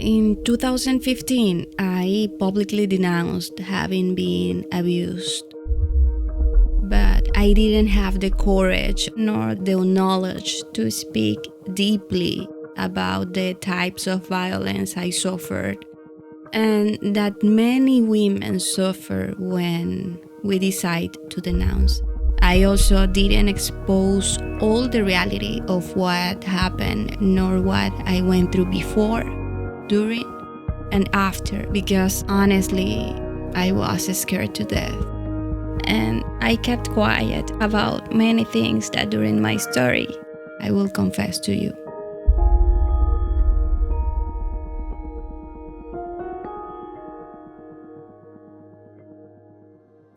In 2015, I publicly denounced having been abused. But I didn't have the courage nor the knowledge to speak deeply about the types of violence I suffered, and that many women suffer when we decide to denounce. I also didn't expose all the reality of what happened nor what I went through before, during, and after, because honestly, I was scared to death. And I kept quiet about many things that during my story I will confess to you.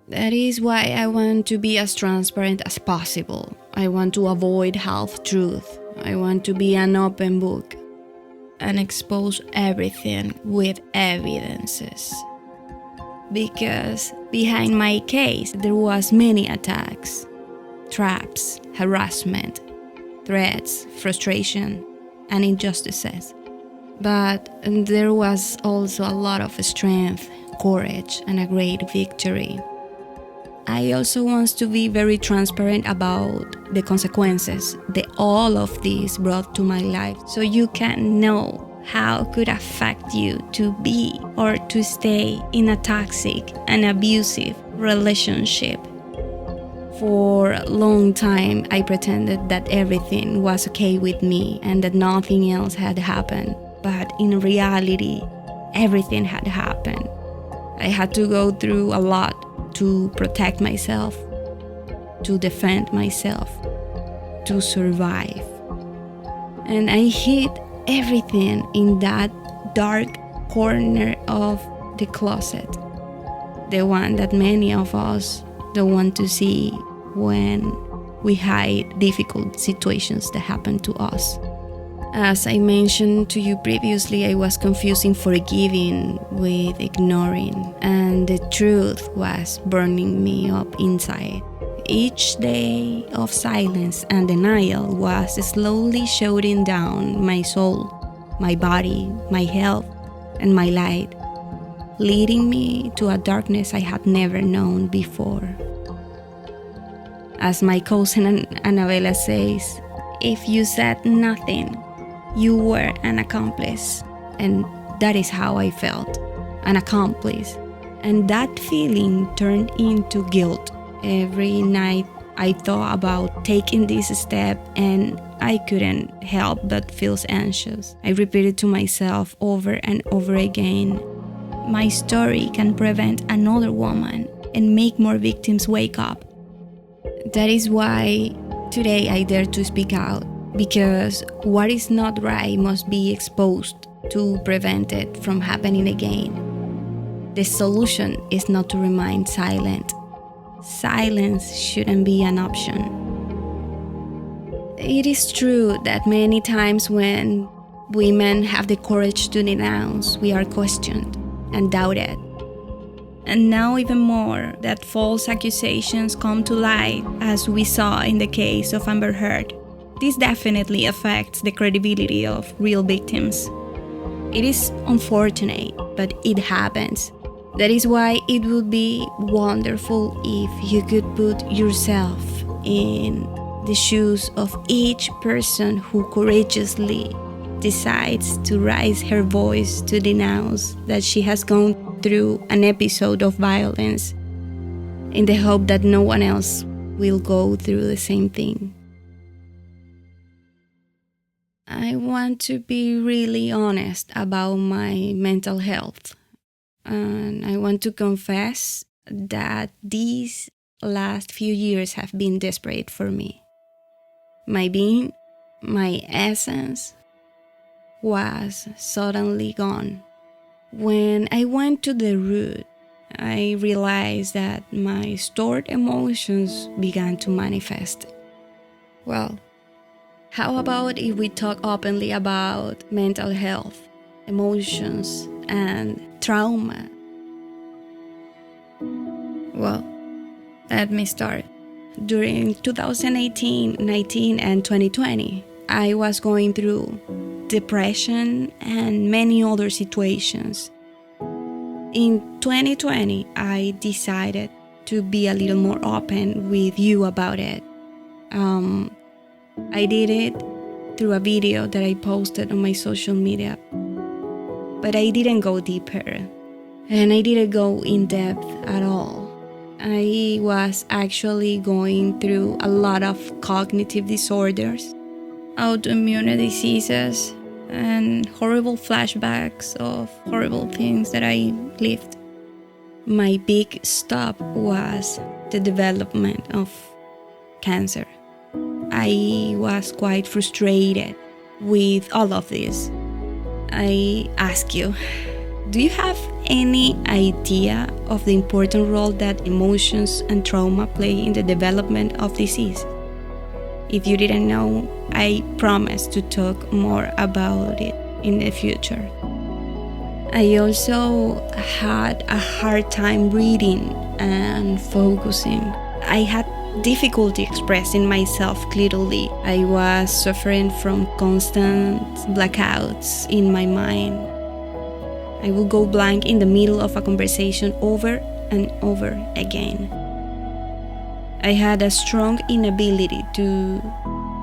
That is why I want to be as transparent as possible. I want to avoid half-truth. I want to be an open book and expose everything with evidences. Because behind my case, there was many attacks, traps, harassment, threats, frustration, and injustices. But there was also a lot of strength, courage, and a great victory. I also want to be very transparent about the consequences that all of this brought to my life, so you can know how it could affect you to be or to stay in a toxic and abusive relationship. For a long time, I pretended that everything was okay with me and that nothing else had happened. But in reality, everything had happened. I had to go through a lot to protect myself, to defend myself, to survive. And I hid everything in that dark corner of the closet, the one that many of us don't want to see when we hide difficult situations that happen to us. As I mentioned to you previously, I was confusing forgiving with ignoring, and the truth was burning me up inside. Each day of silence and denial was slowly shutting down my soul, my body, my health, and my light, leading me to a darkness I had never known before. As my cousin Annabella says, if you said nothing, you were an accomplice. And that is how I felt, an accomplice. And that feeling turned into guilt. Every night I thought about taking this step and I couldn't help but feel anxious. I repeated to myself over and over again, my story can prevent another woman and make more victims wake up. That is why today I dare to speak out, because what is not right must be exposed to prevent it from happening again. The solution is not to remain silent. Silence shouldn't be an option. It is true that many times when women have the courage to denounce, we are questioned and doubted. And now even more that false accusations come to light, as we saw in the case of Amber Heard. This definitely affects the credibility of real victims. It is unfortunate, but it happens. That is why it would be wonderful if you could put yourself in the shoes of each person who courageously decides to raise her voice to denounce that she has gone through an episode of violence, in the hope that no one else will go through the same thing. I want to be really honest about my mental health. And I want to confess that these last few years have been desperate for me. My being, my essence, was suddenly gone. When I went to the root, I realized that my stored emotions began to manifest. Well, how about if we talk openly about mental health, emotions, and trauma? Well, let me start. During 2018, 19, and 2020, I was going through depression, and many other situations. In 2020, I decided to be a little more open with you about it. I did it through a video that I posted on my social media, but I didn't go deeper, and I didn't go in depth at all. I was actually going through a lot of cognitive disorders, autoimmune diseases, and horrible flashbacks of horrible things that I lived. My big stop was the development of cancer. I was quite frustrated with all of this. I ask you, do you have any idea of the important role that emotions and trauma play in the development of disease? If you didn't know, I promise to talk more about it in the future. I also had a hard time reading and focusing. I had difficulty expressing myself clearly. I was suffering from constant blackouts in my mind. I would go blank in the middle of a conversation over and over again. I had a strong inability to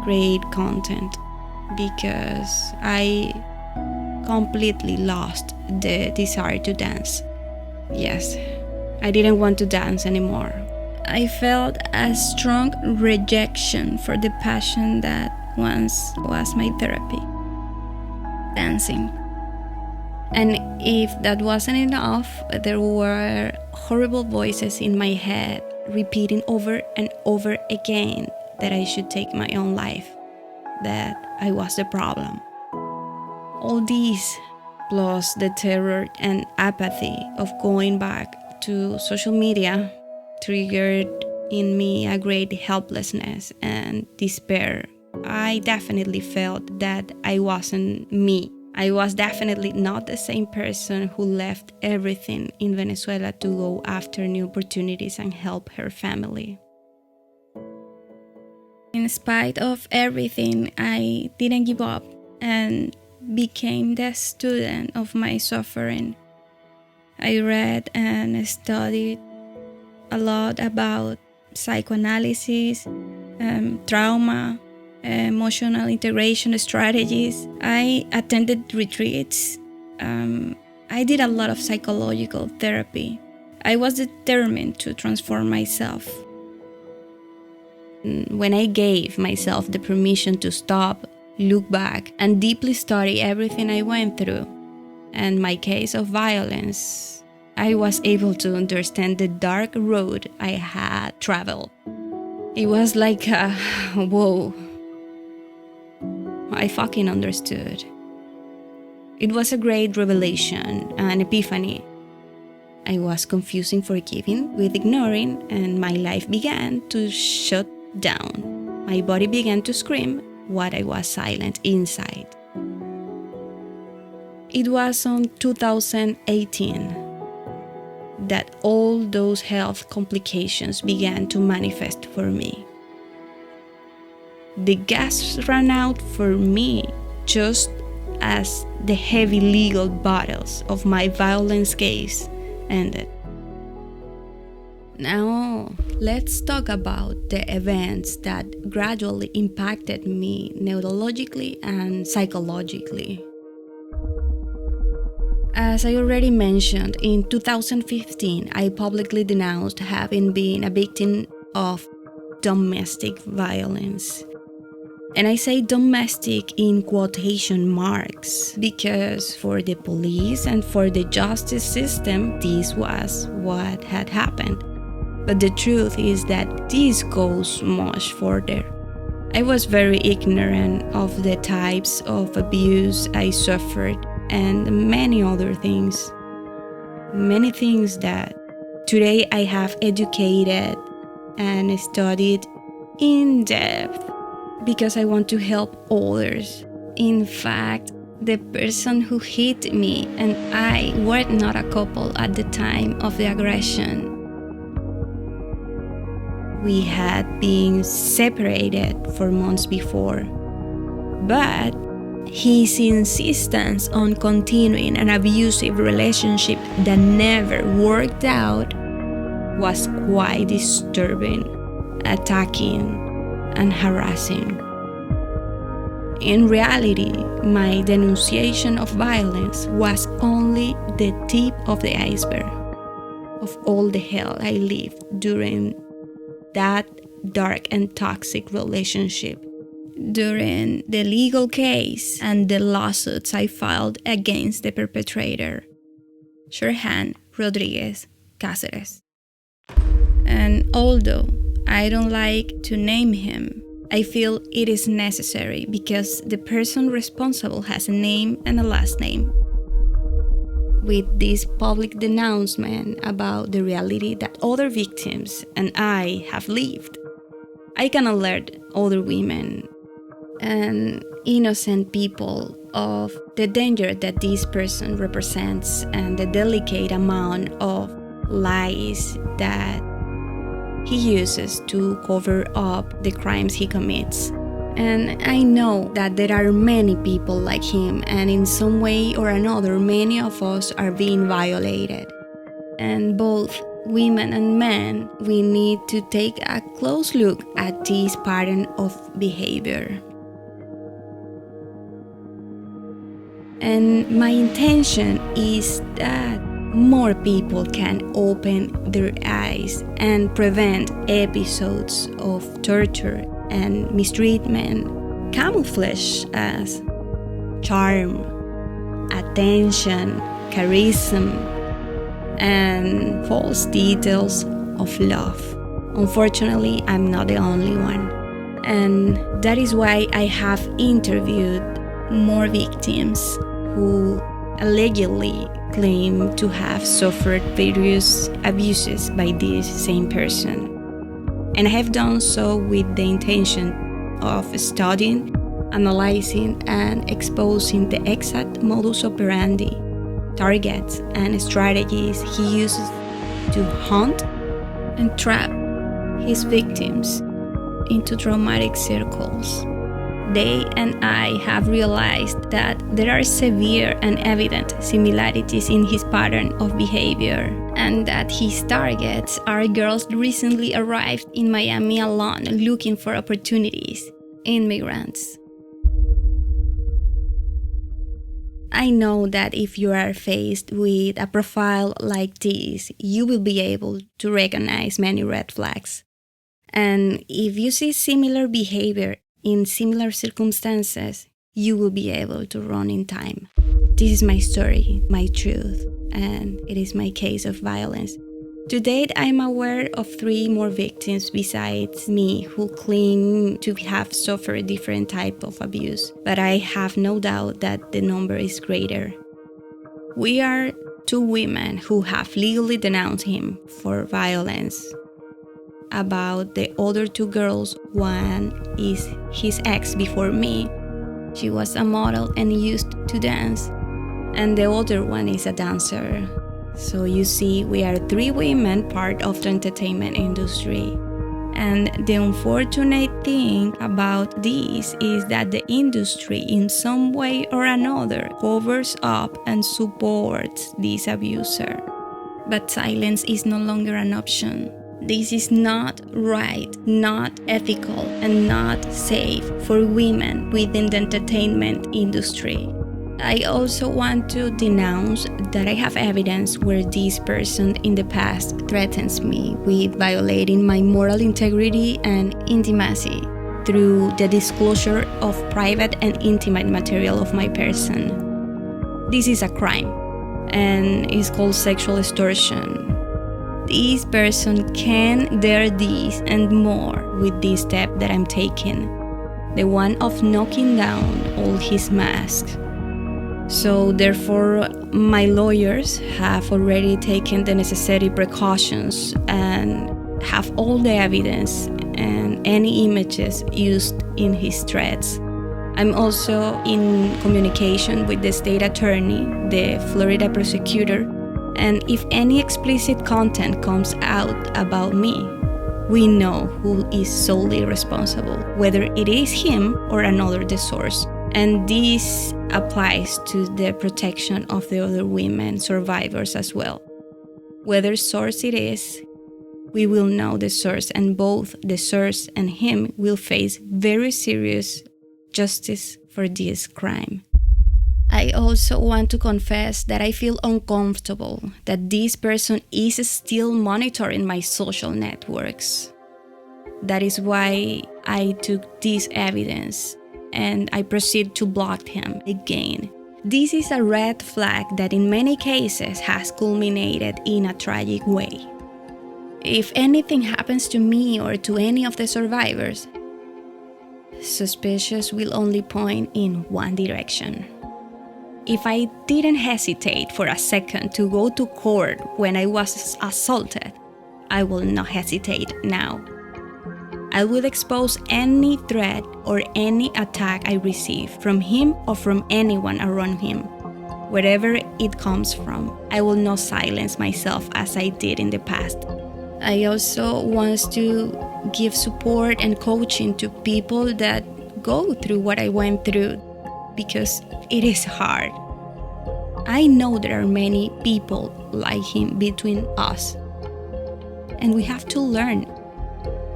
create content because I completely lost the desire to dance. Yes, I didn't want to dance anymore. I felt a strong rejection for the passion that once was my therapy, dancing. And if that wasn't enough, there were horrible voices in my head repeating over and over again that I should take my own life, that I was the problem. All these, plus the terror and apathy of going back to social media, triggered in me a great helplessness and despair. I definitely felt that I wasn't me. I was definitely not the same person who left everything in Venezuela to go after new opportunities and help her family. In spite of everything, I didn't give up and became the student of my suffering. I read and studied a lot about psychoanalysis, trauma, emotional integration strategies. I attended retreats. I did a lot of psychological therapy. I was determined to transform myself. When I gave myself the permission to stop, look back, and deeply study everything I went through, and my case of violence, I was able to understand the dark road I had traveled. It was like whoa. I fucking understood. It was a great revelation, an epiphany. I was confusing forgiving with ignoring, and my life began to shut down. My body began to scream what I was silent inside. It was on 2018 that all those health complications began to manifest for me. The gas ran out for me just as the heavy legal battles of my violence case ended. Now, let's talk about the events that gradually impacted me neurologically and psychologically. As I already mentioned, in 2015, I publicly denounced having been a victim of domestic violence. And I say domestic in quotation marks because for the police and for the justice system, this was what had happened. But the truth is that this goes much further. I was very ignorant of the types of abuse I suffered and many other things. Many things that today I have educated and studied in depth because I want to help others. In fact, the person who hit me and I were not a couple at the time of the aggression. We had been separated for months before, but His insistence on continuing an abusive relationship that never worked out was quite disturbing, attacking, and harassing. In reality, my denunciation of violence was only the tip of the iceberg of all the hell I lived during that dark and toxic relationship, during the legal case and the lawsuits I filed against the perpetrator, Sherhan Rodriguez Cáceres. And although I don't like to name him, I feel it is necessary because the person responsible has a name and a last name. With this public denouncement about the reality that other victims and I have lived, I can alert other women and innocent people of the danger that this person represents and the delicate amount of lies that he uses to cover up the crimes he commits. And I know that there are many people like him, and in some way or another, many of us are being violated. And both women and men, we need to take a close look at this pattern of behavior. And my intention is that more people can open their eyes and prevent episodes of torture and mistreatment camouflaged as charm, attention, charisma, and false details of love. Unfortunately, I'm not the only one. And that is why I have interviewed more victims who allegedly claim to have suffered various abuses by this same person. And I have done so with the intention of studying, analyzing, and exposing the exact modus operandi, targets, and strategies he uses to hunt and trap his victims into traumatic circles. They and I have realized that there are severe and evident similarities in his pattern of behavior, and that his targets are girls recently arrived in Miami alone looking for opportunities, immigrants. I know that if you are faced with a profile like this, you will be able to recognize many red flags. And if you see similar behavior in similar circumstances, you will be able to run in time. This is my story, my truth, and it is my case of violence. To date, I am aware of 3 more victims besides me who claim to have suffered different type of abuse, but I have no doubt that the number is greater. We are 2 women who have legally denounced him for violence. About the other 2 girls, one is his ex before me. She was a model and used to dance. And the other one is a dancer. So you see, we are 3 women part of the entertainment industry. And the unfortunate thing about this is that the industry in some way or another covers up and supports this abuser. But silence is no longer an option. This is not right, not ethical, and not safe for women within the entertainment industry. I also want to denounce that I have evidence where this person in the past threatens me with violating my moral integrity and intimacy through the disclosure of private and intimate material of my person. This is a crime, and is called sexual extortion. This person can dare this and more with this step that I'm taking, the one of knocking down all his masks. So therefore, my lawyers have already taken the necessary precautions and have all the evidence and any images used in his threats. I'm also in communication with the state attorney, the Florida prosecutor, and if any explicit content comes out about me, we know who is solely responsible, whether it is him or another the source. And this applies to the protection of the other women survivors as well. Whether source it is, we will know the source, and both the source and him will face very serious justice for this crime. I also want to confess that I feel uncomfortable that this person is still monitoring my social networks. That is why I took this evidence and I proceed to block him again. This is a red flag that in many cases has culminated in a tragic way. If anything happens to me or to any of the survivors, suspicious will only point in one direction. If I didn't hesitate for a second to go to court when I was assaulted, I will not hesitate now. I will expose any threat or any attack I receive from him or from anyone around him. Wherever it comes from, I will not silence myself as I did in the past. I also want to give support and coaching to people that go through what I went through, because it is hard. I know there are many people like him between us, and we have to learn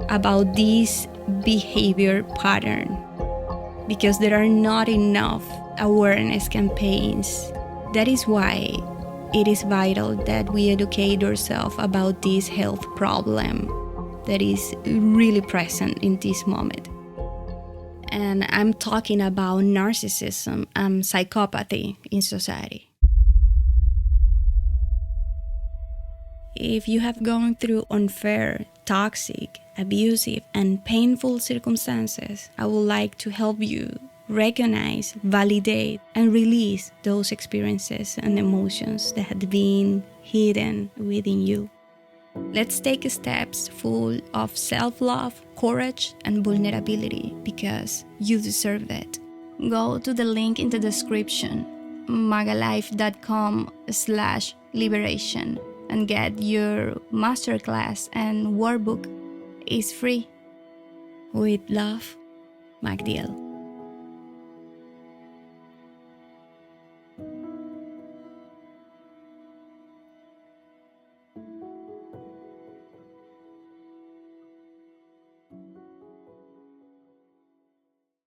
about this behavior pattern because there are not enough awareness campaigns. That is why it is vital that we educate ourselves about this health problem that is really present in this moment. And I'm talking about narcissism and psychopathy in society. If you have gone through unfair, toxic, abusive, and painful circumstances, I would like to help you recognize, validate, and release those experiences and emotions that have been hidden within you. Let's take steps full of self-love, courage, and vulnerability because you deserve it. Go to the link in the description, maggalife.com/liberation, and get your masterclass and workbook. It's free. With love, Magdiel.